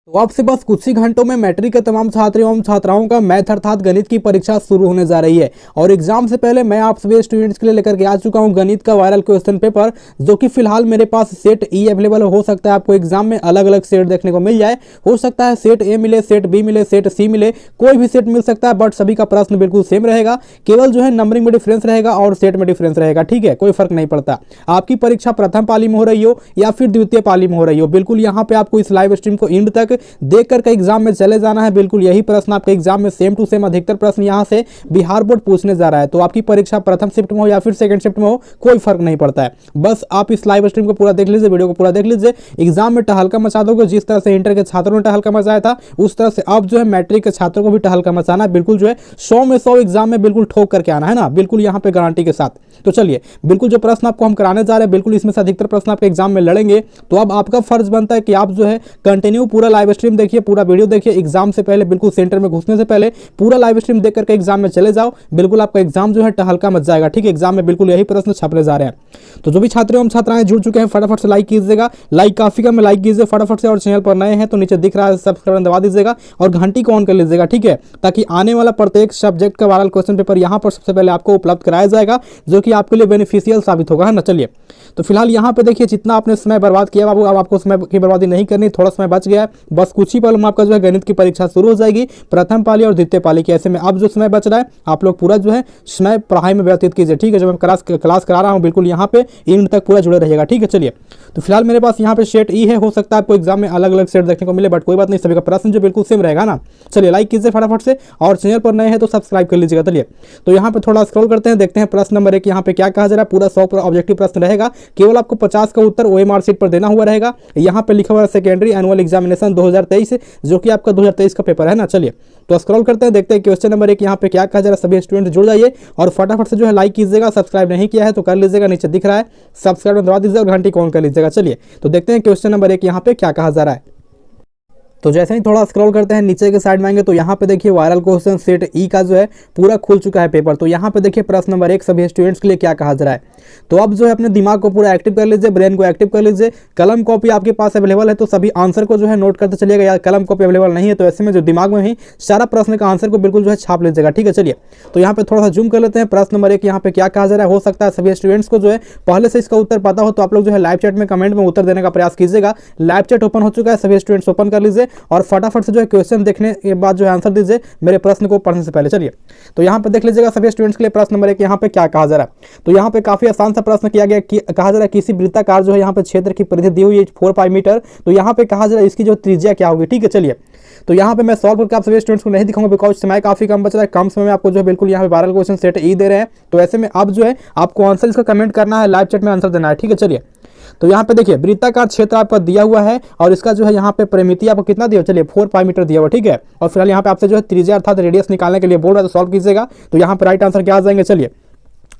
तो अब से बस कुछ ही घंटों में मैट्रिक के तमाम छात्र एवं छात्राओं का मैथ अर्थात गणित की परीक्षा शुरू होने जा रही है। और एग्जाम से पहले मैं आप सभी स्टूडेंट्स के लिए लेकर के आ चुका हूं गणित का वायरल क्वेश्चन पेपर, जो कि फिलहाल मेरे पास सेट ई अवेलेबल हो सकता है आपको एग्जाम में अलग अलग सेट देखने को मिल जाए। हो सकता है सेट ए मिले, सेट बी मिले, सेट सी मिले, कोई भी सेट मिल सकता है, बट सभी का प्रश्न बिल्कुल सेम रहेगा। केवल जो है नंबरिंग में डिफरेंस रहेगा और सेट में डिफरेंस रहेगा, ठीक है, कोई फर्क नहीं पड़ता। आपकी परीक्षा प्रथम पाली में हो रही हो या फिर द्वितीय पाली में हो रही हो, बिल्कुल यहाँ पे आपको इस लाइव स्ट्रीम को एंड तक देख करके एग्जाम में चले जाना है। बिल्कुल यही प्रश्न आपके एग्जाम में सेम टू सेम अधिकतर प्रश्न यहां से बिहार बोर्ड पूछने जा रहा है। तो आपकी परीक्षा प्रथम शिफ्ट में हो या फिर सेकंड शिफ्ट में हो, कोई फर्क नहीं पड़ता है। बस आप इस लाइव स्ट्रीम को पूरा देख लीजिए, वीडियो को पूरा देख लीजिए, एग्जाम में टहलका मचा दोगे। जिस तरह से इंटर के छात्रों ने टहलका मचाया था, उस तरह से अब जो है मैट्रिक के छात्रों को भी टहलका मचाना है। बिल्कुल जो है 100 में 100 एग्जाम में बिल्कुल ठोक करके आना है ना, बिल्कुल यहाँ पे गारंटी के साथ। तो चलिए, बिल्कुल जो प्रश्न आपको हम कराने जा रहे हैं, बिल्कुल इसमें से अधिकतर प्रश्न आपके एग्जाम में लड़ेंगे। तो अब आपका फर्ज बनता है कि आप जो है कंटिन्यू पूरा लाइव स्ट्रीम देखिए, पूरा वीडियो देखिए। एग्जाम से पहले बिल्कुल सेंटर में घुसने से पहले पूरा लाइव स्ट्रीम देख करके एग्जाम में चले जाओ, बिल्कुल आपका एग्जाम जो है टहलका मच जाएगा, ठीक है। एग्जाम में बिल्कुल यही प्रश्न छपने जा रहे हैं। तो जो भी छात्र एवं छात्राएं जुड़ चुके हैं, फटाफट से लाइक कीजिएगा, लाइक काफी कम है, लाइक कीजिए फटाफट से। और चैनल पर नए हैं तो नीचे दिख रहा है सब्सक्राइब दबा दीजिएगा और घंटी को ऑन कर लीजिएगा, ठीक है, ताकि आने वाला प्रत्येक सब्जेक्ट का वायरल क्वेश्चन पेपर यहाँ पर सबसे पहले आपको उपलब्ध कराया जाएगा, जो कि आपके लिए बेनिफिशियल साबित होगा, है ना। चलिए, तो फिलहाल यहाँ पे देखिए, जितना आपने समय बर्बाद किया बाबू, अब आपको समय की बर्बादी नहीं करनी, थोड़ा समय बच गया है, बस कुछ ही पल में आपका जो है गणित की परीक्षा शुरू हो जाएगी, प्रथम पाली और द्वितीय पाली की। ऐसे में अब जो समय बच रहा है, आप लोग पूरा जो है समय पढ़ाई में व्यतीत कीजिए, ठीक है। जो मैं क्लास करा रहा हूँ, बिल्कुल यहाँ पे एंड तक पूरा जुड़े रहिएगा, ठीक है। चलिए, तो फिलहाल मेरे पास यहाँ पे सेट ई है, हो सकता है आपको एग्जाम में अलग अलग सेट देखने को मिले, बट कोई बात नहीं, सभी का प्रश्न जो बिल्कुल सेम रहेगा ना। चलिए, लाइक कीजिए फटाफट से और चैनल पर नए हैं तो सब्सक्राइब कर लीजिएगा। चलिए, तो यहाँ पे थोड़ा स्क्रॉल करते हैं, देखते हैं प्रश्न नंबर 1 यहाँ पे क्या कहा जा रहा है। पूरा 100 ऑब्जेक्टिव प्रश्न रहेगा, केवल आपको 50 का उत्तर ओएमआर शीट पर देना हुआ रहेगा। यहाँ पे लिखा हुआ है सेकेंडरी एनुअल एग्जामिनेशन 2023, जो कि आपका 2023 का पेपर है ना। चलिए, तो स्क्रॉल करते हैं, देखते हैं क्वेश्चन नंबर 1 यहाँ पे क्या कहा जा रहा है। सभी स्टूडेंट जुड़ जाइए और फटाफट से जो है लाइक कीजिएगा, सब्सक्राइब नहीं किया है तो कर लीजिएगा, नीचे दिख रहा है सब्सक्राइब दबा दीजिए और घंटी को ऑन कर लीजिएगा। चलिए, तो देखते हैं क्वेश्चन नंबर 1 यहाँ पे क्या कहा जा रहा है। तो जैसे ही थोड़ा स्क्रॉल करते हैं, नीचे के साइड में आएंगे तो यहाँ पे देखिए वायरल क्वेश्चन सेट ई का जो है पूरा खुल चुका है पेपर। तो यहाँ पे देखिए प्रश्न नंबर 1 सभी स्टूडेंट्स के लिए क्या कहा जा रहा है। तो अब जो है अपने दिमाग को पूरा एक्टिव कर लीजिए, ब्रेन को एक्टिव कर लीजिए। कलम कॉपी आपके पास अवेलेबल है तो सभी आंसर को जो है नोट करते चलिएगा, या कलम कॉपी अवेलेबल नहीं है तो ऐसे में जो दिमाग में ही सारा प्रश्न का आंसर को बिल्कुल जो है छाप लीजिएगा, ठीक है। चलिए, तो यहाँ पे थोड़ा सा जूम कर लेते हैं। प्रश्न नंबर 1 यहाँ पे क्या कहा जा रहा है। हो सकता है सभी स्टूडेंट्स को जो है पहले से इसका उत्तर पता हो, तो आप लोग जो है लाइव चैट में कमेंट में उत्तर देने का प्रयास कीजिएगा। लाइव चैट ओपन हो चुका है, सभी स्टूडेंट्स ओपन कर लीजिए और फटाफट से जो है क्वेश्चन देखने के बाद जो है आंसर दीजिए मेरे प्रश्न को पढ़ने से पहले। चलिए, तो यहाँ पे देख लीजिएगा सभी स्टूडेंट्स के लिए प्रश्न नंबर 1 यहाँ पे क्या कहा जा रहा है। तो यहाँ पे काफी आसान सा प्रश्न किया गया, कहा जा रहा है किसी वृत्ताकार जो है यहाँ पे क्षेत्र की परिधि दी हुई है 4 पाई मीटर। तो यहाँ पे कहा जा रहा है इसकी जो त्रिज्या क्या होगी, ठीक है। चलिए, तो यहाँ पे मैं सॉल्व करके आप सभी स्टूडेंट्स को नहीं दिखाऊंगा, बिकॉज समय काफी कम बच रहा है। कम समय में आपको जो है बिल्कुल यहाँ पे वायरल क्वेश्चन सेट ई दे रहे हैं। तो ऐसे में अब जो है आपको आंसर इसका कमेंट करना है, लाइव चैट में आंसर देना है, ठीक है। चलिए, तो यहाँ पे देखिए वृत्ताकार क्षेत्र आपका दिया हुआ है और इसका जो है यहाँ पे परिमिति आपको कितना दिया, चलिए 4 पाई मीटर दिया हुआ, ठीक है। और फिलहाल यहाँ पे आपसे जो है त्रिज्या अर्थात रेडियस निकालने के लिए बोल रहा है, तो सॉल्व कीजिएगा। तो यहाँ पे राइट आंसर क्या आ जाएंगे। चलिए,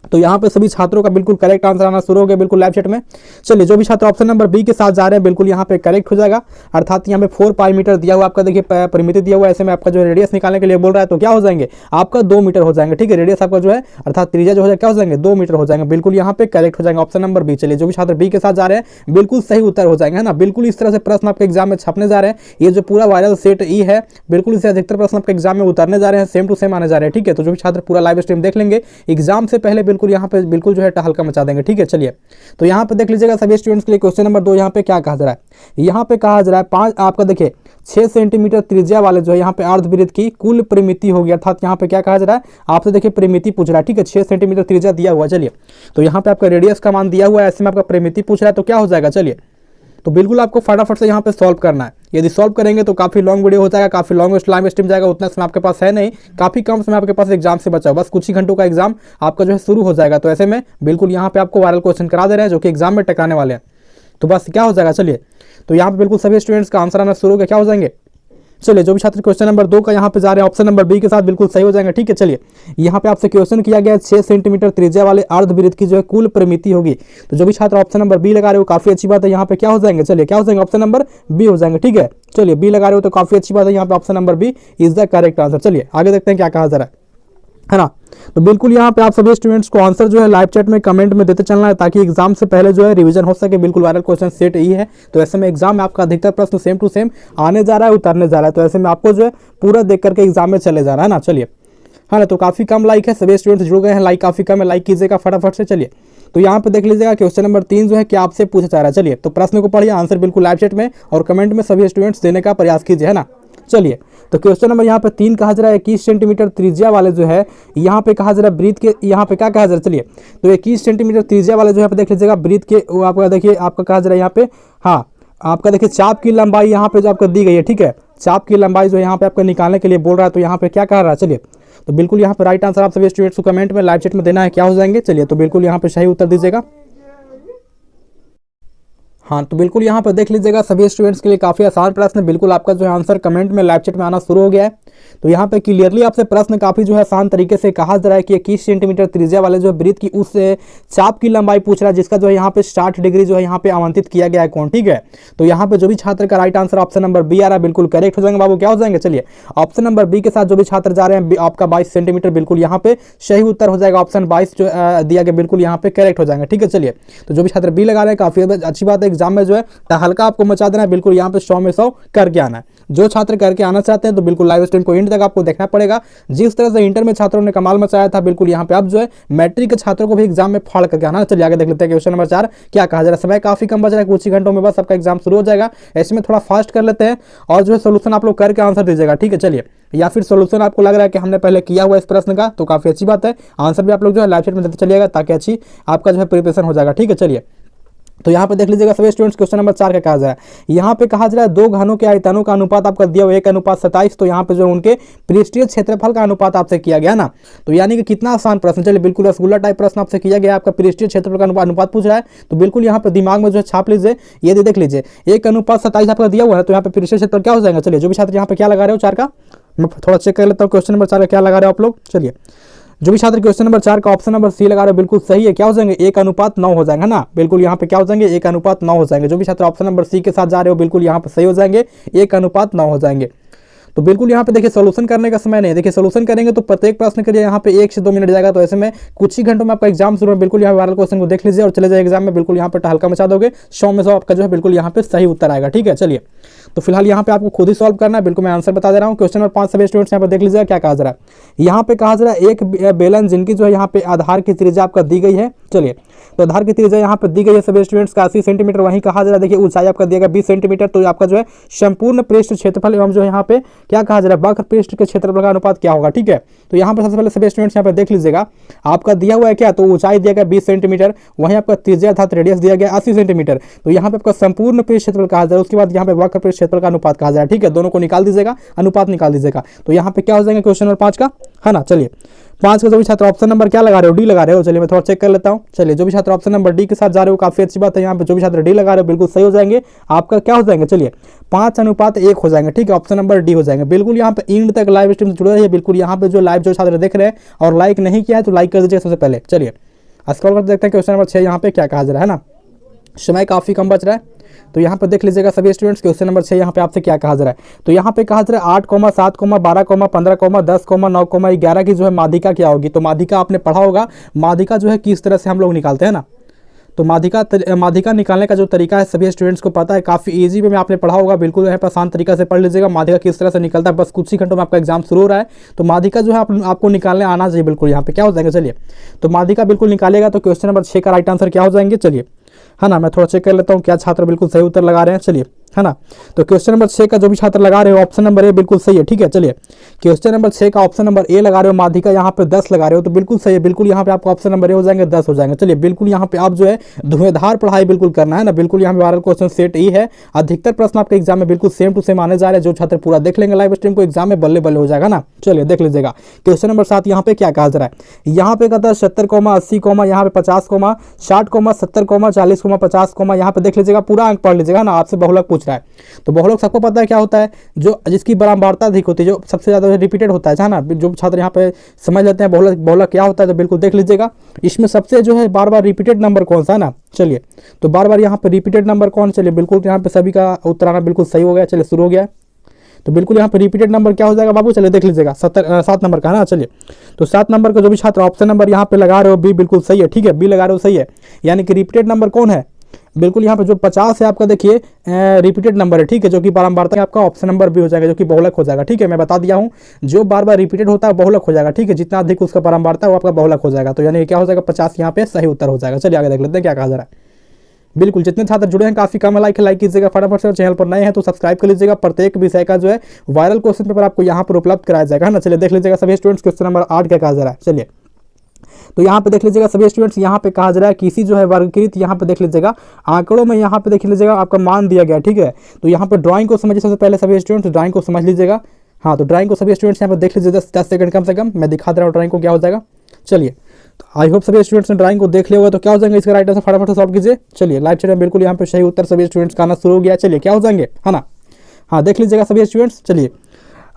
तो यहाँ पे सभी छात्रों का बिल्कुल करेक्ट आंसर आना शुरू हो गया बिल्कुल लाइव चैट में। चलिए, जो भी छात्र ऑप्शन नंबर बी के साथ जा रहे हैं बिल्कुल यहाँ पे करेक्ट हो जाएगा, अर्थात यहाँ पे 4 पाई मीटर दिया हुआ आपका देखिए परिमिति दिया हुआ है। ऐसे में आपका जो रेडियस निकालने के लिए बोल रहा है तो क्या हो जाएंगे आपका 2 मीटर हो जाएंगे, ठीक है। रेडियस आपका जो है अर्थात त्रिज्या जो हो जाएगा क्या हो जाएंगे 2 मीटर हो जाएंगे, बिल्कुल यहाँ पे करेक्ट हो जाएंगे ऑप्शन नंबर बी। चलिए, जो भी छात्र बी के साथ जा रहे हैं बिल्कुल सही उत्तर हो जाएंगे, है ना। बिल्कुल इस तरह से प्रश्न आपके एग्जाम में छपने जा रहे हैं। ये जो पूरा वायरल सेट ई है, बिल्कुल इससे अधिकतर प्रश्न आपके एग्जाम में उतरने जा रहे हैं, सेम टू सेम आने जा रहे हैं, ठीक है। तो जो भी छात्र पूरा लाइव स्ट्रीम देख लेंगे एग्जाम से पहले बिल्कुल यहाँ पे बिल्कुल जो है टहलका मचा देंगे, ठीक है। चलिए, तो यहाँ पे देख लीजिएगा सभी स्टूडेंट्स के लिए क्वेश्चन नंबर 2 यहाँ पे क्या कहा जा रहा है। यहाँ पे कहा जा रहा है 5 आपका देखिए 6 सेंटीमीटर त्रिज्या वाले जो है यहाँ पे अर्धवृत्त की कुल परिमिति होगी, अर्थात यहाँ पे क्या कहा जा रहा है आपसे देखिए परिमिति पूछ रहा है, ठीक है। 6 सेंटीमीटर त्रिज्या दिया हुआ। चलिए, तो यहाँ पे आपका रेडियस का मान दिया हुआ है, ऐसे में आपका परिमिति पूछ रहा है तो क्या हो जाएगा। चलिए, तो बिल्कुल आपको फटाफट से यहाँ पे सॉल्व करना है। यदि सॉल्व करेंगे तो काफी लॉन्ग वीडियो हो जाएगा, काफी लॉन्ग लाइव स्ट्रीम जाएगा, उतना समय आपके पास है नहीं, काफी कम समय आपके पास एग्जाम से बचा, बस कुछ ही घंटों का एग्जाम आपका जो है शुरू हो जाएगा। तो ऐसे में बिल्कुल यहाँ पे आपको वायरल क्वेश्चन करा दे रहे हैं जो कि एग्जाम में टकराने वाले हैं। तो बस क्या हो जाएगा। चलिए, तो यहाँ पे बिल्कुल सभी स्टूडेंट्स का आंसर आना शुरू हो गया, क्या हो जाएंगे। चलिए, जो भी छात्र क्वेश्चन नंबर 2 का यहाँ पे जा रहे हैं ऑप्शन नंबर बी के साथ बिल्कुल सही हो जाएंगे, ठीक है। चलिए, यहाँ पे आपसे क्वेश्चन किया गया 6 सेंटीमीटर त्रिज्या वाले अर्धवृत्त की जो है कुल परिमिति होगी। तो जो भी छात्र ऑप्शन नंबर बी लगा रहे हो काफी अच्छी बात है, यहाँ पे क्या हो जाएंगे। चलिए, क्या हो जाएंगे ऑप्शन नंबर बी हो जाएंगे, ठीक है। चलिए, बी लगा रहे हो तो काफी अच्छी बात है, यहाँ पे option number B is the correct answer. चलिए, आगे देखते हैं क्या कहा जा रहा है ना। तो बिल्कुल यहाँ पे आप सभी स्टूडेंट्स को आंसर जो है लाइव चैट में कमेंट में देते चलना है, ताकि एग्जाम से पहले जो है रिवीजन हो सके। बिल्कुल वायरल क्वेश्चन सेट यही है, तो ऐसे में एग्जाम में आपका अधिकतर प्रश्न सेम टू सेम आने जा रहा है, उतरने जा रहा है, तो ऐसे में आपको जो है पूरा देख करके एग्जाम में चले जा रहा है ना। चलिए, हाँ ना, तो काफ़ी कम लाइक है, सभी स्टूडेंट्स जुड़ गए हैं, लाइक काफ़ी कम है, लाइक कीजिएगा फटाफट से। चलिए, तो यहाँ पे देख लीजिएगा क्वेश्चन नंबर 3 जो है क्या आपसे पूछा जा रहा है। चलिए, तो प्रश्न को पढ़िए, आंसर बिल्कुल लाइव चैट में और कमेंट में सभी स्टूडेंट्स देने का प्रयास कीजिए, है ना। चलिए, तो क्वेश्चन नंबर यहाँ पे 3 कहा जा रहा है 21 सेंटीमीटर त्रिज्या वाले जो है यहाँ पे कहा जा रहा है ब्रीथ के, यहाँ पे क्या कहा जा रहा है। चलिए, तो 21 सेंटीमीटर त्रिज्या वाले जो है देख लीजिएगा ब्रीथ के, वो आपका देखिए आपका कहा जा रहा है यहाँ पे, हाँ आपका देखिए चाप की लंबाई यहाँ पे जो आपको दी गई है, ठीक है, चाप की लंबाई जो यहाँ पे आपको निकालने के लिए बोल रहा है, तो यहाँ पे क्या कह रहा है। चलिए, तो बिल्कुल यहाँ पे राइट आंसर आप सभी स्टूडेंट्स को कमेंट में लाइव चैट में देना है, क्या हो जाएंगे। चलिए, तो बिल्कुल यहाँ पे सही उत्तर दीजिएगा। हाँ, तो बिल्कुल यहाँ पर देख लीजिएगा सभी स्टूडेंट्स के लिए काफ़ी आसान प्रश्न है, बिल्कुल आपका जो है आंसर कमेंट में लाइव चैट में आना शुरू हो गया है। तो यहाँ पे क्लियरली आपसे प्रश्न काफ़ी जो है आसान तरीके से कहा जा रहा है कि 21 सेंटीमीटर त्रिज्या वाले जो है ब्रीथ की उस चाप की लंबाई पूछ रहा है, जिसका जो है यहाँ पे 60 डिग्री जो है यहाँ पे आवंटित किया गया है कौन, ठीक है। तो यहाँ पे जो भी छात्र का right answer option number B आ रहा है, बिल्कुल करेक्ट हो जाएंगे बाबू, क्या हो जाएंगे। चलिए, ऑप्शन नंबर बी के साथ जो भी छात्र जा रहे हैं आपका 22 सेंटीमीटर बिल्कुल यहाँ पे सही उत्तर हो जाएगा, ऑप्शन 22 जो दिया गया बिल्कुल यहाँ पे करेक्ट हो जाएंगे, ठीक है। चलिए, तो जो भी छात्र बी लगा रहे हैं काफ़ी अच्छी बात है, एग्जाम में जो है हल्का आपको मचा देना है, बिल्कुल यहाँ पे 100 में 100 करके आना है। जो छात्र करके आना चाहते हैं तो बिल्कुल लाइव स्ट्रीम को एंड तक आपको देखना पड़ेगा। जिस तरह से इंटर में छात्रों ने कमाल मचाया था, बिल्कुल यहाँ पे अब जो है मैट्रिक के छात्रों को भी एग्जाम में फाड़ करके आना। चलिए आगे देख लेते हैं क्वेश्चन नंबर 4 क्या कहा जा रहा है। समय काफी कम बच रहा है, कुछ ही घंटों में बस आपका एग्जाम शुरू हो जाएगा, ऐसे में थोड़ा फास्ट कर लेते हैं और जो है सोल्यूशन आप लोग करके आंसर दीजिएगा, ठीक है। चलिए, या फिर सोल्यूशन आपको लग रहा है कि हमने पहले किया हुआ इस प्रश्न का, तो काफी अच्छी बात है, आंसर भी आप लोग जो है लाइव चैट में देते चलिएगा, ताकि अच्छी आपका जो है प्रिपरेशन हो जाएगा, ठीक है। चलिए, तो यहाँ पे देख लीजिएगा सभी स्टूडेंट्स क्वेश्चन नंबर 4 का कहा जा रहा है। यहाँ पे कहा जा रहा है दो घनों के आयतनों का अनुपात आपका दिया हुआ 1:27, तो यहाँ पे जो उनके पृष्ठीय क्षेत्रफल का अनुपात आपसे किया गया ना, तो यानी कि कितना आसान प्रश्न। चलिए, बिल्कुल रसगुल्ला टाइप प्रश्न आपसे किया गया, आपका पृष्ठीय क्षेत्रफल का अनुपात पूछ रहा है, तो बिल्कुल यहाँ पे दिमाग में जो है छाप लीजिए, ये देख लीजिए 1:27 आपका दिया हुआ है, तो यहाँ पे पृष्ठीय क्षेत्रफल क्या हो जाएगा। चलिए, जो भी छात्र यहाँ पे क्या लगा रहे हो 4 का, मैं थोड़ा चेक कर लेता हूँ क्वेश्चन नंबर 4 का क्या लगा रहे हो आप लोग। चलिए, जो भी छात्र क्वेश्चन नंबर 4 का ऑप्शन नंबर सी लगा रहे हो बिल्कुल सही है, क्या हो जाएंगे 1:9 हो जाएंगे ना, बिल्कुल यहाँ पे क्या हो जाएंगे 1:9 हो जाएंगे। जो भी छात्र ऑप्शन नंबर सी के साथ जा रहे हो बिल्कुल यहाँ पे सही हो जाएंगे, 1:9 हो जाएंगे। तो बिल्कुल यहाँ पे देखिए सोल्यूशन करने का समय नहीं, देखिए सोल्यूशन करेंगे तो प्रत्येक प्रश्न के लिए यहाँ पे 1 से 2 मिनट जाएगा, तो ऐसे में कुछ ही घंटों में आपका एग्जाम शुरू है। बिल्कुल यहाँ वायरल क्वेश्चन को देख लीजिए और चले जाए एग्जाम में, बिल्कुल यहाँ पे टहलका मचा दोगे, 100 में 100 आपका जो है बिल्कुल यहाँ पे सही उत्तर आएगा, ठीक है। चलिए, तो फिलहाल यहाँ पे आपको खुद ही सॉल्व करना है, बिल्कुल मैं आंसर बता दे रहा हूँ। क्वेश्चन नंबर 5 सभी स्टूडेंट्स यहाँ पे देख लीजिएगा क्या कहा जा रहा है। यहाँ पे कहा जा रहा है एक बेलन जिनकी जो है यहाँ पे आधार की त्रिज्या आपका दी गई है। चलिए, तो आधार की त्रिज्या यहाँ पे दी गई है सभी स्टूडेंट्स का 80 सेंटीमीटर, वहीं कहा जा रहा है देखिए ऊंचाई आपका दिया गया 20 सेंटीमीटर, तो आपका जो है संपूर्ण पृष्ठ क्षेत्रफल एवं जो है यहाँ पे क्या कहा जा रहा है वक्र पृष्ठ के क्षेत्रफल का अनुपात क्या होगा, ठीक है। तो यहाँ पे सबसे पहले सभी स्टूडेंट्स यहाँ पे देख लीजिएगा, आपका दिया हुआ है क्या, तो ऊंचाई दिया गया 20 सेंटीमीटर, वहीं आपका त्रिज्या अर्थात रेडियस दिया गया 80 सेंटीमीटर, तो यहाँ पे आपका संपूर्ण पृष्ठ क्षेत्रफल कहा जा रहा है, उसके बाद यहाँ पे वक्र पृष्ठ क्षेत्रफल का अनुपात कहा जा रहा है, ठीक है। दोनों को निकाल दीजिएगा, अनुपात निकाल दीजिएगा, तो यहाँ पे क्या हो जाएगा क्वेश्चन नंबर 5 का, है ना। चलिए, 5 का जो भी छात्र ऑप्शन नंबर क्या लगा रहे हो, डी लगा रहे हो। चलिए, मैं थोड़ा चेक कर लेता हूँ। चलिए, जो भी छात्र ऑप्शन नंबर डी के साथ जा रहे हो काफी अच्छी बात है, यहाँ पे जो भी छात्र डी लगा रहे हो बिल्कुल सही हो जाएंगे, आपका क्या हो जाएंगे। चलिए, 5:1 हो जाएंगे, ठीक है, ऑप्शन नंबर डी हो जाएंगे। बिल्कुल यहाँ पे इंड तक लाइव स्ट्रीम से जुड़े रहिए, बिल्कुल यहाँ पे जो लाइव जो छात्र देख रहे हैं और लाइक नहीं किया है तो लाइक कर दीजिए सबसे पहले। चलिए, स्क्रॉल करके देखते हैं क्वेश्चन नंबर 6 यहाँ पे क्या कहा जा रहा है ना, समय काफी कम बच रहा है, तो यहाँ पे देख लीजिएगा सभी स्टूडेंट्स क्वेश्चन नंबर 6 यहाँ पे आपसे क्या कहा जा रहा है। तो यहाँ पे कहा जा रहा है 8, 7, 12, 15, 10, 9, 11 की जो है माध्यिका क्या होगी। तो माध्यिका आपने पढ़ा होगा, माध्यिका जो है किस तरह से हम लोग निकालते हैं ना, तो माध्यिका निकालने का जो तरीका है सभी स्टूडेंट्स को पता है, काफ़ी इजी वे में आपने पढ़ा होगा, बिल्कुल यहाँ पर आसान तरीका से पढ़ लीजिएगा माध्यिका किस तरह से निकलता है। बस कुछ ही घंटों में आपका एग्जाम शुरू हो रहा है, तो माध्यिका जो है आपको निकालने आना चाहिए, बिल्कुल यहाँ पे क्या हो जाएगा। चलिए, तो माध्यिका बिल्कुल निकालेगा, तो क्वेश्चन नंबर 6 का राइट आंसर क्या हो जाएंगे। चलिए, है ना, मैं थोड़ा चेक कर लेता हूँ क्या छात्र बिल्कुल सही उत्तर लगा रहे हैं। चलिए, है ना, तो क्वेश्चन नंबर 6 का जो भी छात्र लगा रहे हो ऑप्शन नंबर ए बिल्कुल सही है, ठीक है। चलिए, क्वेश्चन नंबर 6 का ऑप्शन नंबर ए लगा रहे हो, माध्यिका यहाँ पे 10 लगा रहे हो, तो बिल्कुल सही है, बिल्कुल यहाँ पे आपको ऑप्शन नंबर ए हो जाएंगे 10 हो जाएंगे। चलिए, बिल्कुल यहाँ पे आप जो है धुएंधार पढ़ाई बिल्कुल करना है ना, बिल्कुल यहाँ पे वायरल क्वेश्चन सेट ही है, अधिकतर प्रश्न आपके एग्जाम में बिल्कुल सेम टू सेम आने जा रहे हैं। जो छात्र पूरा देख लेंगे लाइव स्ट्रीम को एग्जाम में बल्ले बल्ले हो जाएगा ना। चलिए, देख लीजिएगा क्वेश्चन नंबर 7 यहाँ पे क्या कहा जा रहा है। यहाँ पे कहता है 70, 80, यहाँ पे 50, 60, 70, 40, 50, यहाँ पे देख लीजिएगा पूरा अंक पढ़ लीजिएगा ना। आपसे बहुलक पूछ रहा है, तो बहुलक सबको पता है क्या होता है, जो जिसकी बारंबारता अधिक होती है, जो सबसे ज्यादा रिपीटेड होता है ना। जो छात्र यहाँ पे समझ लेते हैं बहुलक क्या होता है, तो बिल्कुल देख लीजिएगा इसमें सबसे जो है बार बार रिपीटेड नंबर कौन सा है ना। चलिए, तो बार बार यहाँ पे रिपीटेड नंबर कौन, चलिए बिल्कुल यहाँ पे सभी का उत्तर आना बिल्कुल सही हो गया। चलिए, शुरू हो गया। तो बिल्कुल यहाँ पे रिपीटेड नंबर क्या हो जाएगा बाबू, चलिए देख लीजिएगा 7 नंबर का है ना। चलिए तो 7 नंबर का जो भी छात्र ऑप्शन नंबर यहाँ पे लगा रहे हो बी बिल्कुल सही है, ठीक है, बी लगा रहे हो सही है। यानी कि रिपीटेड नंबर कौन है, बिल्कुल यहाँ पे जो 50 है आपका देखिए रिपीटेड नंबर है, ठीक है, जो कि बारंबारता आपका ऑप्शन नंबर भी हो जाएगा, जो कि बहुलक हो जाएगा, ठीक है। मैं बता दिया हूँ जो बार बार रिपीटेड होता है बहुलक हो जाएगा, ठीक है, जितना अधिक उसका बारंबारता है वो आपका बहुलक हो जाएगा। तो यानी क्या हो जाएगा 50 यहाँ पे सही उत्तर हो जाएगा। चलिए आगे देख लेते हैं क्या कहा जा रहा है। बिल्कुल जितने छात्र जुड़े हैं काफी कम लाइक कीजिएगा फटाफट से, चैनल पर नए हैं तो सब्सक्राइब कर लीजिएगा। प्रत्येक विषय का जो है वायरल क्वेश्चन पेपर आपको यहाँ पर उपलब्ध कराया जाएगा ना। चलिए देख लीजिएगा सभी स्टूडेंट्स, क्वेश्चन नंबर 8 क्या कहा जा रहा है। चलिए तो यहाँ पे देख लीजिएगा सभी स्टूडेंट्स, यहाँ पे कहा जा रहा है किसी जो है वर्गीकृत, यहाँ पे देख लीजिएगा आंकड़ों में यहाँ पे देख लीजिएगा आपका मान दिया गया, ठीक है। तो यहाँ पे ड्राइंग को समझिए सबसे पहले सभी स्टूडेंट्स, ड्राइंग को समझ लीजिएगा। हाँ तो ड्राइंग को सभी स्टूडेंट्स यहाँ पे देख लीजिए 10 सेकंड कम से कम, मैं दिखा दे रहा हूँ ड्राइंग को क्या हो जाएगा। चलिए तो आई होप सभी स्टूडेंट्स ने ड्राइंग को देख लिया होगा। तो क्या हो जाएंगे इसका राइट आंसर फटाफट सॉल्व कीजिए। चलिए लाइव चैट में बिल्कुल यहाँ पे सही उत्तर सभी स्टूडेंट्स का आना शुरू हो गया। चलिए क्या हो जाएंगे, है ना, हाँ देख लीजिएगा सभी स्टूडेंट्स। चलिए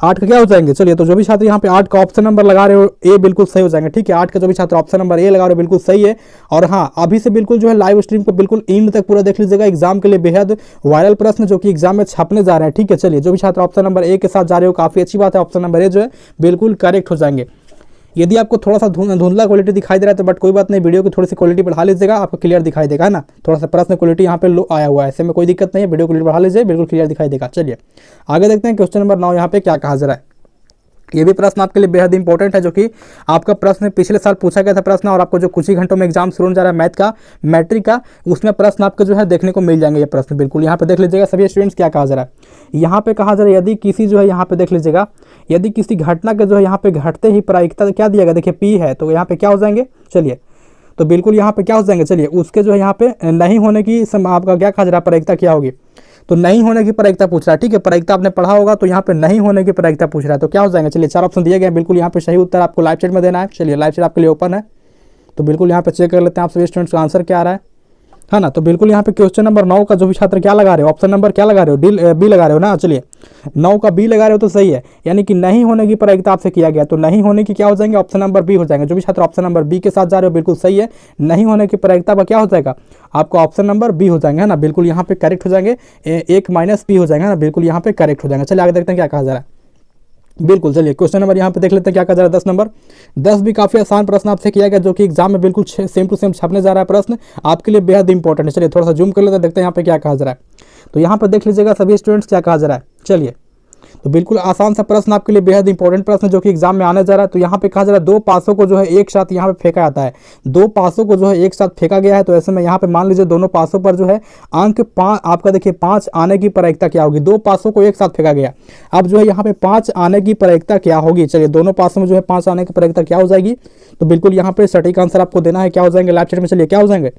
8 का क्या हो जाएंगे, चलिए तो जो भी छात्र यहाँ पे 8 का ऑप्शन नंबर लगा रहे हो ए बिल्कुल सही हो जाएंगे, ठीक है। 8 का जो भी छात्र ऑप्शन नंबर ए लगा रहे हो बिल्कुल सही है। और हाँ अभी से बिल्कुल जो है लाइव स्ट्रीम को बिल्कुल एंड तक पूरा देख लीजिएगा, एग्जाम के लिए बेहद वायरल प्रश्न जो कि एग्जाम में छपने जा रहे हैं, ठीक है। चलिए जो भी छात्र ऑप्शन नंबर ए के साथ जा रहे हो काफी अच्छी बात है, ऑप्शन नंबर ए जो है बिल्कुल करेक्ट हो जाएंगे। यदि आपको थोड़ा सा धुंधला क्वालिटी दिखाई दे रहा है तो बट कोई बात नहीं, वीडियो की थोड़ी सी क्वालिटी बढ़ा लीजिएगा, आपको क्लियर दिखाई देगा ना। थोड़ा सा प्रश्न क्वालिटी यहाँ पे लो आया हुआ है, ऐसे में कोई दिक्कत नहीं है, वीडियो क्वालिटी बढ़ा लीजिए, बिल्कुल क्लियर दिखाई देगा। चलिए आगे देखते हैं क्वेश्चन नंबर 9 यहाँ पे क्या कहा जा रहा है। ये भी प्रश्न आपके लिए बेहद इंपॉर्टेंट है, जो कि आपका प्रश्न पिछले साल पूछा गया था प्रश्न, और आपको जो कुछ ही घंटों में एग्जाम शुरू होने जा रहा है मैथ का, मैट्रिक का, उसमें प्रश्न आपके जो है देखने को मिल जाएंगे ये प्रश्न। बिल्कुल यहाँ पे देख लीजिएगा सभी स्टूडेंट्स क्या कहा जा रहा है। यहाँ पे कहा जा रहा है यदि किसी जो है यहाँ पे देख लीजिएगा, यदि किसी घटना के जो है यहाँ पे घटते ही प्रायिकता क्या दिया गया, देखिए पी है, तो यहाँ पे क्या हो जाएंगे, चलिए तो बिल्कुल यहाँ पे क्या हो जाएंगे, चलिए उसके जो है यहाँ पे नहीं होने की आपका क्या कहा जा रहा है, प्रायिकता क्या होगी, तो नहीं होने की प्रायिकता पूछ रहा है, ठीक है। प्रायिकता आपने पढ़ा होगा, तो यहाँ पे नहीं होने की प्रायिकता पूछ रहा है, तो क्या हो जाएंगे, चलिए 4 ऑप्शन दिए गए, बिल्कुल यहाँ पे सही उत्तर आपको लाइव चैट में देना है। चलिए लाइव चैट आपके लिए ओपन है, तो बिल्कुल यहाँ पे चेक कर लेते हैं आप सभी स्टूडेंट्स का आंसर क्या आ रहा है ना। तो बिल्कुल यहाँ पे क्वेश्चन नंबर 9 का जो भी छात्र क्या लगा रहे हो, ऑप्शन नंबर क्या लगा रहे हो, बी लगा रहे हो ना। चलिए 9 का बी लगा रहे हो तो सही है, यानी कि नहीं होने की प्रायिकता आपसे किया गया, तो नहीं होने की क्या हो जाएंगे, ऑप्शन नंबर बी हो जाएंगे। जो भी छात्र ऑप्शन नंबर बी के साथ जा रहे हो बिल्कुल सही है, नहीं होने की प्रायिकता का क्या हो जाएगा, आपका ऑप्शन नंबर बी हो जाएंगे, है ना। बिल्कुल यहाँ पे करेक्ट हो जाएंगे, 1 माइनस बी हो जाएगा ना, बिल्कुल यहाँ पे करेक्ट हो जाएंगे। चलिए आगे देखते हैं क्या कहा जा रहा है। बिल्कुल चलिए क्वेश्चन नंबर यहाँ पे देख लेते हैं क्या कहा जा रहा है 10 नंबर। 10 भी काफी आसान प्रश्न आपसे किया गया, जो कि एग्जाम में बिल्कुल सेम टू सेम छपने जा रहा है प्रश्न, आपके लिए बेहद इंपॉर्टेंट है। चलिए थोड़ा सा जूम कर लेते हैं, देखते हैं यहाँ पे क्या कहा जा रहा है। तो यहाँ पे देख लीजिएगा सभी स्टूडेंट्स क्या कहा जा रहा है। चलिए तो बिल्कुल आसान सा प्रश्न आपके लिए बेहद इंपॉर्टेंट प्रश्न जो कि एग्जाम में आने जा रहा है। तो यहाँ पे कहा जा रहा है 2 पासों को जो है एक साथ यहाँ पे फेंका जाता है, 2 पासों को जो है एक साथ फेंका गया है। तो ऐसे में यहाँ पे मान लीजिए दोनों पासों पर जो है अंक 5 आपका देखिए 5 आने की प्रायिकता क्या होगी, 2 पासों को एक साथ फेंका गया, अब जो है यहाँ पे 5 आने की प्रायिकता क्या होगी। चलिए दोनों पासों में जो है 5 आने की प्रायिकता क्या हो जाएगी, तो बिल्कुल यहाँ पे सटीक आंसर आपको देना है, क्या हो जाएंगे लाइव चैट में, चलिए क्या हो जाएंगे,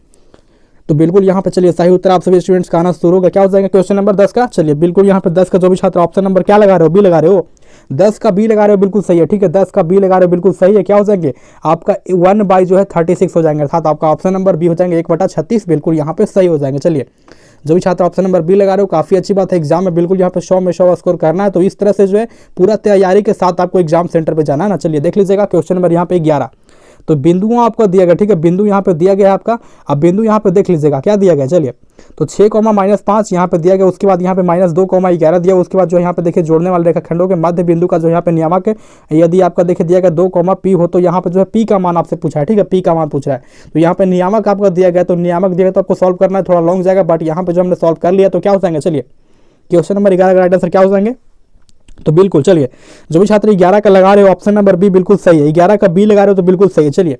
तो बिल्कुल यहाँ पे चलिए सही उत्तर आप सभी स्टूडेंट्स का आना शुरू होगा, क्या हो जाएगा क्वेश्चन नंबर 10 का। चलिए बिल्कुल यहाँ पे 10 का जो भी छात्र ऑप्शन नंबर क्या लगा रहे हो, बी लगा रहे हो, 10 का बी लगा रहे हो बिल्कुल सही है, ठीक है, 10 का बी लगा रहे हो बिल्कुल सही है। क्या हो जाएंगे आपका 1 जो है 36 हो जाएंगे, अर्थात आपका ऑप्शन नंबर बी हो जाएंगे 1/36, बिल्कुल यहाँ पे सही हो जाएंगे। चलिए जो भी छात्र ऑप्शन नंबर बी लगा रहे हो काफी अच्छी बात है, एग्जाम में बिल्कुल यहाँ पे 100 में 100 स्कोर करना है, तो इस तरह से जो है पूरा तैयारी के साथ आपको एग्जाम सेंटर पे जाना है ना। चलिए देख लीजिएगा क्वेश्चन नंबर यहाँ पे 11, तो बिंदुओं आपको दिया गया, ठीक है, बिंदु यहाँ पे दिया गया है आपका। अब बिंदु यहाँ पे देख लीजिएगा क्या दिया गया, चलिए तो 6, -5 यहाँ पे दिया गया, उसके बाद यहाँ पे -2, 11 दिया, उसके बाद जो यहाँ पे देखिए जोड़ने वाले रेखाखंडों के मध्य बिंदु का जो यहाँ पे नियामक यदि आपका देखिए दिया गया 2, P हो, तो यहाँ पे जो है P का मान आपसे पूछा है, ठीक है, P का मान पूछ रहा है। तो यहाँ पे नियामक आपका दिया गया, तो नियामक दिया गया तो आपको सॉल्व करना है, थोड़ा लॉन्ग जाएगा, बट यहाँ पे जो हमने सॉल्व कर लिया तो क्या हो जाएंगे, चलिए क्वेश्चन नंबर 11 का राइट आंसर क्या हो जाएंगे। तो बिल्कुल चलिए जो भी छात्र 11 का लगा रहे हो ऑप्शन नंबर बी बिल्कुल सही है, 11 का बी लगा रहे हो तो बिल्कुल सही है। चलिए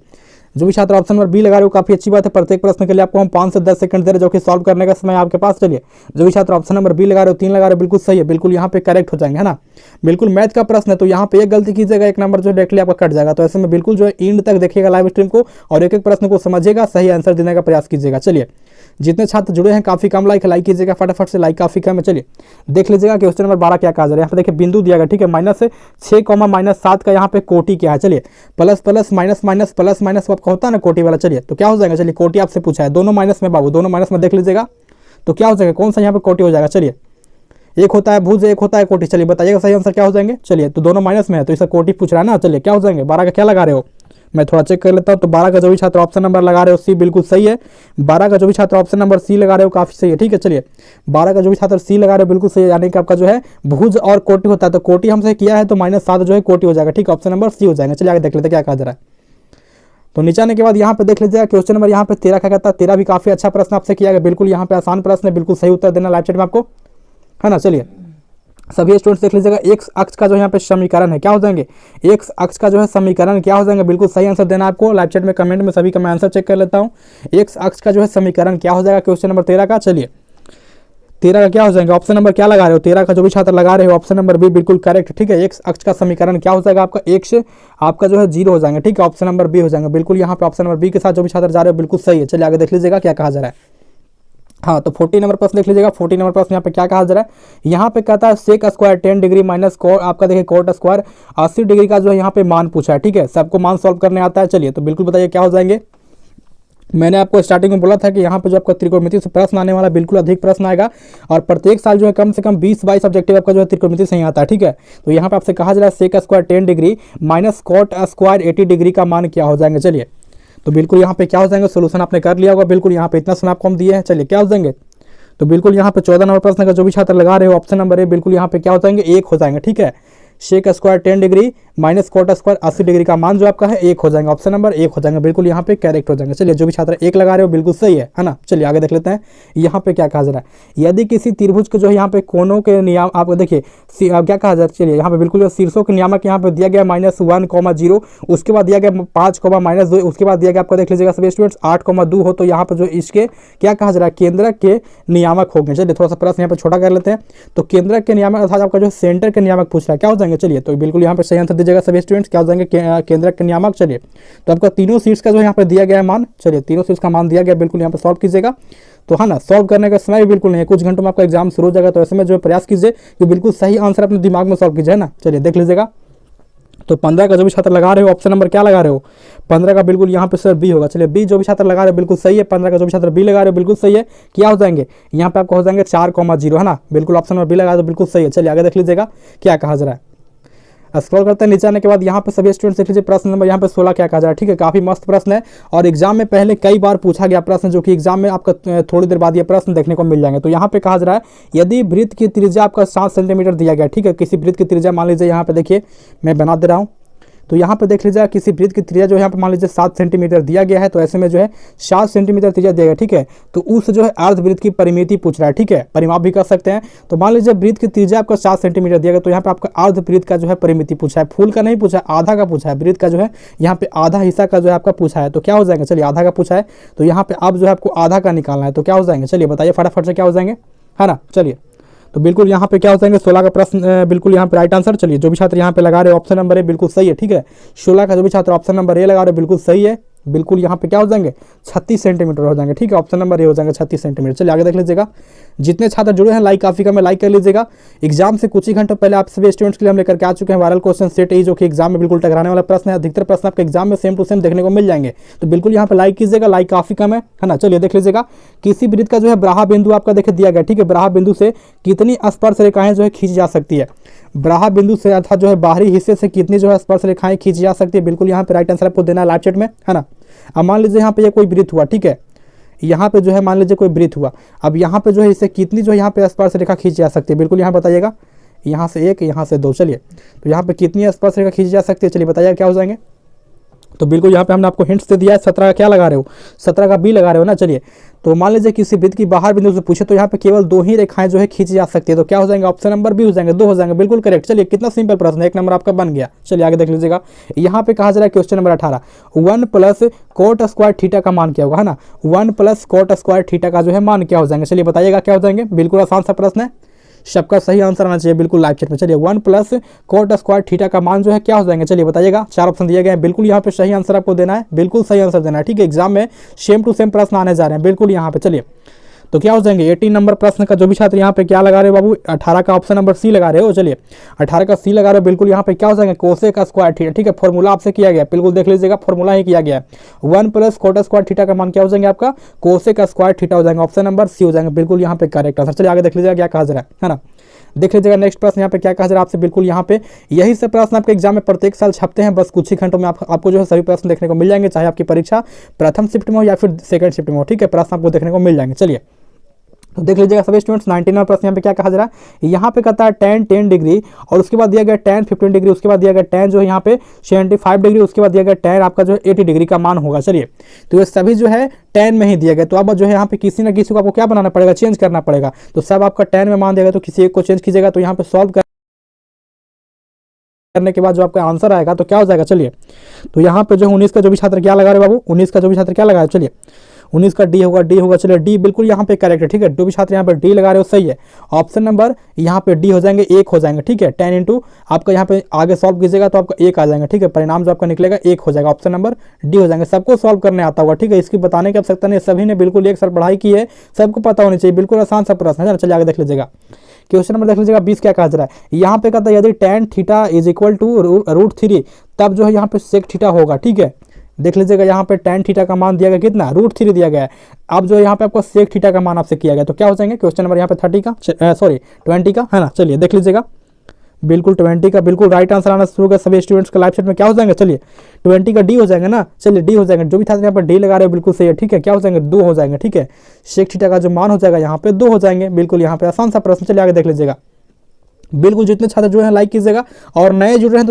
जो भी छात्र ऑप्शन नंबर बी लगा रहे हो काफी अच्छी बात है, प्रत्येक प्रश्न के लिए आपको हम 5 से 10 सेकंड दे रहे हैं, जो कि सॉल्व करने का समय आपके पास। चलिए जो भी छात्र ऑप्शन नंबर बी लगा रहे हो 3 लगा रहे हो बिल्कुल सही है, बिल्कुल यहाँ पे करेक्ट हो जाएंगे, है ना। बिल्कुल मैथ का प्रश्न है, तो यहाँ पे एक गलती कीजिएगा, एक नंबर जो डायरेक्टली आपका कट जाएगा। तो ऐसे में बिल्कुल जो है एंड तक देखिएगा लाइव स्ट्रीम को, और एक एक प्रश्न को समझिएगा, सही आंसर देने का प्रयास कीजिएगा। चलिए जितने छात्र जुड़े हैं काफी कम लाइक कीजिएगा फटाफट से, लाइक काफी कम है। चलिए देख लीजिएगा क्वेश्चन नंबर 12 क्या कहा जा रहा है। यहाँ पे देखिए बिंदु दिया गया, ठीक है, -6, -7 का यहाँ पे कोटि क्या है। चलिए plus plus minus minus plus minus आपका होता है ना कोटि वाला। चलिए तो क्या हो जाएगा, चलिए कोटि आपसे पूछा है, दोनों माइनस में बाबू, दोनों माइनस में देख लीजिएगा, तो क्या हो जाएगा, कौन सा यहाँ पे कोटि हो जाएगा। चलिए एक होता है भुज, एक होता है कोटि, चलिए बताइएगा सही आंसर क्या हो जाएंगे। चलिए तो दोनों माइनस में है, तो इसका कोटि पूछ रहा है ना। चलिए क्या हो जाएंगे, 12 का क्या लगा रहे हो, मैं थोड़ा चेक कर लेता हूँ। तो 12 का जो भी छात्र ऑप्शन नंबर लगा रहे हो सी बिल्कुल सही है। 12 का जो भी छात्र ऑप्शन नंबर सी लगा रहे हो काफी सही है, ठीक है। चलिए 12 का जो भी छात्र सी लगा रहे हो बिल्कुल सही है, यानी कि आपका जो है भुज और कोटि होता है, तो कोटि हमसे किया है तो -7 जो है कोटि हो जाएगा, ठीक है। ऑप्शन नंबर सी हो जाएगा। चलिए आगे देख लेते हैं क्या कहा जा रहा है। तो नीचे आने के बाद यहाँ पे देख लीजिएगा क्वेश्चन नंबर यहाँ पे 13 का कहता है। 13 भी काफी अच्छा प्रश्न आपसे किया गया, बिल्कुल यहाँ पे आसान प्रश्न है, बिल्कुल सही उत्तर देना लाइव चैट में आपको, है ना। चलिए सभी स्टूडेंट्स देख लीजिएगा, एक्स अक्ष का जो यहाँ पे समीकरण है क्या हो जाएंगे, एक्स अक्ष का जो है समीकरण क्या हो जाएंगे, बिल्कुल सही आंसर देना आपको लाइव चैट में कमेंट में सभी का मैं आंसर चेक कर लेता हूँ। एक्स अक्ष का जो है समीकरण क्या हो जाएगा क्वेश्चन नंबर 13 का। चलिए 13 का क्या हो जाएगा, ऑप्शन नंबर क्या लगा रहे हो, 13 का जो भी छात्र लगा रहे हो ऑप्शन नंबर बी बिल्कुल करेक्ट, ठीक है। एक्स अक्ष का समीकरण क्या हो जाएगा आपका, एक्स आपका जो है 0 हो जाएंगे, ठीक है। ऑप्शन नंबर बी हो जाएगा, बिल्कुल यहाँ पे ऑप्शन नंबर बी के साथ जो भी छात्र जा रहे हो बिल्कुल सही है। चलिए आगे देख लीजिएगा क्या कहा जा रहा है। हाँ तो 14 नंबर प्रश्न देख लीजिएगा। 14 नंबर प्रश्न यहाँ पे क्या कहा जा रहा है, यहाँ पे कहता है सेक स्क्वायर 10 डिग्री माइनस आपका देखिए कोट स्क्वायर 80 डिग्री का जो है यहाँ पे मान पूछा है, ठीक है। सबको मान सॉल्व करने आता है। चलिए तो बिल्कुल बताइए क्या हो जाएंगे। मैंने आपको स्टार्टिंग में बोला था कि यहाँ पे जो आपका त्रिकोणमिति से प्रश्न आने वाला बिल्कुल अधिक प्रश्न आएगा, और प्रत्येक साल जो है कम से कम 20-22 ऑब्जेक्टिव आपका जो है त्रिकोणमिति से ही आता है, ठीक है। तो यहाँ पे आपसे कहा जा रहा है sec square 10 degree minus cot square 80 degree का मान क्या हो जाएंगे। चलिए तो बिल्कुल यहाँ पे क्या हो जाएंगे, सोल्यूशन आपने कर लिया होगा, बिल्कुल यहाँ पे इतना समय आपको हम दिए हैं। चलिए क्या हो जाएंगे, तो बिल्कुल यहाँ पे 14 नंबर प्रश्न का जो भी छात्र लगा रहे हो ऑप्शन नंबर ए बिल्कुल यहाँ पे क्या हो जाएंगे, 1 हो जाएंगे, ठीक है। Sec square 10 degree minus cot square 80 degree का मान जो आपका है 1 हो जाएगा, ऑप्शन नंबर 1 हो जाएगा, बिल्कुल यहाँ पे करेक्ट हो जाएंगे। चलिए जो भी छात्र 1 लगा रहे हो बिल्कुल सही है ना। चलिए आगे देख लेते हैं यहाँ पे क्या कहा जा रहा है। यदि किसी त्रिभुज के जो है यहाँ पे कोनों के नियम आप देखिए क्या कहा जा रहा है। चलिए यहाँ पे बिल्कुल शीर्षों के नियामक यहाँ पे दिया गया -1,0, उसके बाद दिया गया 5,-2, उसके बाद दिया गया आपको देख लीजिएगा सभी स्टूडेंट्स 8,2 हो, तो यहाँ पे जो इसके क्या कहा जा रहा है, केंद्रक के नियामक हो गए। चलिए थोड़ा सा प्रश्न यहाँ पे छोटा कर लेते हैं। तो केंद्रक के नियामक अर्थात आपका जो सेंटर के नियामक पूछ रहा है क्या हो जाएंगे। चलिए तो बिल्कुल यहाँ पे सही आंसर दीजिएगा सभी स्टूडेंट्स, क्या हो जाएंगे केंद्रक के नियामक। चलिए तो आपका तीनों सीट्स का जो यहाँ पे दिया गया है मान, चलिए तीनों सीट्स का मान दिया गया, बिल्कुल यहाँ पे सॉल्व कीजिएगा। तो है ना, सॉल्व करने का समय भी बिल्कुल नहीं है, कुछ घंटों में आपका एग्जाम शुरू हो जाएगा, तो ऐसे में जो है प्रयास कीजिए कि बिल्कुल सही आंसर अपने दिमाग में सॉल्व कीजिए, है ना। चलिए देख लीजिएगा। तो 15 का जो भी छात्र लगा रहे हो ऑप्शन नंबर क्या लगा रहे हो, 15 का बिल्कुल यहाँ पे सर बी होगा। चलिए बी जो भी छात्र लगा रहे हो बिल्कुल सही है, 15 का जो भी छात्र बी लगा रहे हो बिल्कुल सही है। क्या हो जाएंगे यहाँ पे आपको हो जाएंगे 4,0, है ना, बिल्कुल ऑप्शन नंबर बी लगा दो, बिल्कुल सही है। चलिए आगे देख लीजिएगा क्या कहा जा रहा है। स्क्रॉल करते हैं नीचे आने के बाद यहाँ पे सभी स्टूडेंट्स देख लीजिए प्रश्न नंबर यहाँ पे 16 क्या कहा जा रहा है, ठीक है। काफी मस्त प्रश्न है और एग्जाम में पहले कई बार पूछा गया प्रश्न, जो कि एग्जाम में आपका थोड़ी देर बाद ये प्रश्न देखने को मिल जाएंगे। तो यहाँ पे कहा जा रहा है यदि वृत्त की त्रिज्या आपका 7 सेंटीमीटर दिया गया, ठीक है। किसी वृत्त की त्रिज्या मान लीजिए यहाँ पे देखिए मैं बना दे रहा हूँ, तो यहाँ पे देख लीजिए किसी वृत्त की त्रिज्या जो है यहाँ पे मान लीजिए 7 सेंटीमीटर दिया गया है, तो ऐसे में जो है 7 सेंटीमीटर त्रिज्या दिया गया, ठीक है। तो उस जो है अर्धवृत्त की परिमिति पूछ रहा है, ठीक है, परिमाप भी कर सकते हैं। तो मान लीजिए वृत्त की त्रिज्या आपका 7 सेंटीमीटर दिया गया, तो यहाँ पे आपका अर्धवृत्त का जो है परिमिति पूछा है, फूल का नहीं पूछा है, आधा का पूछा है, वृत्त का जो है यहाँ पे आधा हिस्सा का जो है आपका पूछा है। तो क्या हो जाएंगे, चलिए आधा का पूछा है, तो यहाँ पे आप जो है आपको आधा का निकालना है, तो क्या हो जाएंगे, चलिए बताइए फटाफट से क्या हो जाएंगे, है ना। चलिए तो बिल्कुल यहाँ पे क्या हो जाएंगे 16 का प्रश्न बिल्कुल यहाँ पे राइट आंसर। चलिए जो भी छात्र यहाँ पे लगा रहे हो ऑप्शन नंबर ए बिल्कुल सही है, ठीक है। 16 का जो भी छात्र ऑप्शन नंबर ए लगा रहे हो बिल्कुल सही है, बिल्कुल यहाँ पे क्या हो जाएंगे 36 सेंटीमीटर हो जाएंगे, ठीक है। ऑप्शन नंबर ए हो जाएंगे 36 सेंटीमीटर। चलिए आगे देख लीजिएगा। जितने छात्र जुड़े हैं लाइक काफी कम है, लाइक कर लीजिएगा। एग्जाम से कुछ ही घंटों पहले आप सभी स्टूडेंट्स के लिए हम लेकर के आ चुके हैं वायरल क्वेश्चन सेट ई, जो कि एग्जाम में बिल्कुल टकराने वाला प्रश्न है। अधिकतर प्रश्न आपके एग्जाम में सेम टू सेम देखने को मिल जाएंगे, तो बिल्कुल यहाँ पे लाइक कीजिएगा, लाइक काफी कम है ना। चलिए देख लीजिएगा। किसी वृत्त का जो है ब्राहा बिंदु आपका देखिए दिया गया, ठीक है। ब्राहा बिंदु से कितनी स्पर्श रेखाएं जो है खींची जा सकती है, ब्राहा बिंदु से अर्थात जो है बाहरी हिस्से से कितनी जो है स्पर्श रेखाएं खींची जा सकती है, बिल्कुल यहाँ पे राइट आंसर आपको देना है लाइव चैट में, है ना। अब मान लीजिए यहाँ पे ये कोई वृत्त हुआ, ठीक है, यहाँ पे जो है मान लीजिए कोई वृत्त हुआ। अब यहाँ पे जो है इससे कितनी जो है यहाँ पे स्पर्श रेखा खींची जा सकती है, बिल्कुल यहाँ बताइएगा। यहाँ से 1, यहाँ से 2, चलिए तो यहाँ पे कितनी स्पर्श रेखा खींची जा सकती है, चलिए बताइएगा क्या हो जाएंगे। तो बिल्कुल यहाँ पे हमने आपको हिंट्स दे दिया है। 17 का क्या लगा रहे हो, 17 का बी लगा रहे हो ना। चलिए तो मान लीजिए किसी वृत्त की बाहर बिंदु से पूछे, तो यहाँ पे केवल 2 ही रेखाएं जो है खींची जा सकती है, तो क्या हो जाएंगे ऑप्शन नंबर बी हो जाएंगे, 2 हो जाएंगे, बिल्कुल करेक्ट। चलिए कितना सिंपल प्रश्न है, 1 नंबर आपका बन गया। चलिए आगे देख लीजिएगा। यहाँ पे कहा जा रहा है question number 18 1 plus coat square theta का मान क्या होगा, है ना। 1 प्लस कोट स्क्वायर थीटा का जो है मान क्या हो जाएंगे, चलिए बताइएगा क्या हो जाएंगे। बिल्कुल आसान सा प्रश्न है, सबका सही आंसर आना चाहिए बिल्कुल लाइव चैट में। चलिए 1 प्लस कोट स्क्वायर थीटा का मान जो है क्या हो जाएंगे, चलिए बताइएगा। 4 ऑप्शन दिए गए हैं, बिल्कुल यहाँ पे सही आंसर आपको देना है, बिल्कुल सही आंसर देना है, ठीक है। एग्जाम में सेम टू सेम प्रश्न आने जा रहे हैं बिल्कुल यहाँ पे। चलिए तो क्या हो जाएंगे 18 नंबर प्रश्न का जो भी छात्र यहाँ पे क्या लगा रहे हो बाबू, 18 का ऑप्शन नंबर सी लगा रहे हो। चलिए 18 का सी लगा रहे हो, बिल्कुल यहाँ पे क्या हो जाएंगे कोसेक स्क्वायर थीटा, ठीक है। फॉर्मूला आपसे किया गया, बिल्कुल देख लीजिएगा, फॉर्मूला ही किया गया है। 1 प्लस कोट स्क्वायर थीटा का मान क्या हो जाएंगे आपका कोसेक स्क्वायर थीटा हो जाएंगे, ऑप्शन नंबर सी हो जाएंगे, बिल्कुल यहाँ पे करेक्ट आंसर। चलिए आगे देख लीजिएगा क्या कहा जा रहा है ना। देख लीजिएगा नेक्स्ट प्रश्न यहाँ पे क्या कहा जा रहा है आपसे, बिल्कुल यहाँ पे यही से प्रश्न आपके एग्जाम में प्रत्येक साल छपते हैं, बस कुछ ही घंटों में आपको जो है सभी प्रश्न देखने को मिल जाएंगे, चाहे आपकी परीक्षा प्रथम शिफ्ट में हो या फिर सेकंड शिफ्ट में हो, ठीक है, प्रश्न आपको देखने को मिल जाएंगे। चलिए तो देख लीजिएगा सभी स्टूडेंट्स 19वां प्रश्न यहाँ पे क्या कहा जा रहा है, यहाँ पे कहता है tan 10 डिग्री और उसके बाद दिया गया tan 15 डिग्री, उसके बाद दिया गया tan जो है यहाँ पे 75 डिग्री, उसके बाद दिया गया tan आपका जो है 80 डिग्री का मान होगा। चलिए तो ये सभी जो है tan में ही दिया गया, तो अब जो है यहाँ पे किसी ना किसी को आपको क्या बनाना पड़ेगा, चेंज करना पड़ेगा। तो सब आपका tan में मान देगा, तो किसी एक को चेंज कीजिएगा, तो यहाँ पे सॉल्व करने के बाद जो आपका आंसर आएगा तो क्या हो जाएगा। चलिए तो यहाँ पे जो 19 का जो भी छात्र क्या लगा रहे बाबू, 19 का जो भी छात्र क्या लगा रहे, चलिए 19 का डी होगा, चलिए डी बिल्कुल यहाँ पे करेक्ट है, ठीक है, जो भी छात्र यहाँ पे डी लगा रहे हो सही है। ऑप्शन नंबर यहाँ पे डी हो जाएंगे, 1 हो जाएंगे, ठीक है, 10 इंटू आपका यहाँ पे आगे सॉल्व कीजिएगा तो आपका 1 आ जाएगा, ठीक है, परिणाम जो आपका निकलेगा 1 हो जाएगा, ऑप्शन नंबर डी हो जाएंगे। सबको सॉल्व करने आता होगा, ठीक है, इसकी बताने की आवश्यकता नहीं, सभी ने बिल्कुल एक साल पढ़ाई की है, सबको पता होनी चाहिए, बिल्कुल आसान सा प्रश्न है। चलिए आगे देख लीजिएगा, क्वेश्चन नंबर देख लीजिएगा 20 क्या कहा जा रहा है, यहाँ पे कहता है यदि tan theta is equal to √3 तब जो है यहाँ पे sec थीटा होगा, ठीक है, देख लीजिएगा यहाँ पे tan थीटा का मान दिया गया कितना, √3 दिया गया है। अब जो यहाँ पे आपको sec थीटा का मान आपसे किया गया, तो क्या हो जाएंगे क्वेश्चन नंबर यहाँ पे 20 का है ना। चलिए देख लीजिएगा बिल्कुल 20 का बिल्कुल राइट आंसर आना शुरू हो गया सभी स्टूडेंट्स का लाइव सेट में, क्या हो जाएंगे, चलिए 20 का डी हो जाएंगे ना, चलिए डी हो जाएंगे, जो भी छात्र यहाँ पर डी लगा रहे हो बिल्कुल सही है, ठीक है, क्या हो जाएंगे 2 हो जाएंगे, ठीक है, sec थीटा का जो मान हो जाएगा यहाँ पे 2 हो जाएंगे, बिल्कुल यहाँ पे आसान सा प्रश्न। चलिए आगे देख लीजिएगा, बिल्कुल जितने छात्र जो है लाइक कीजिएगा और नए जुड़ रहे हैं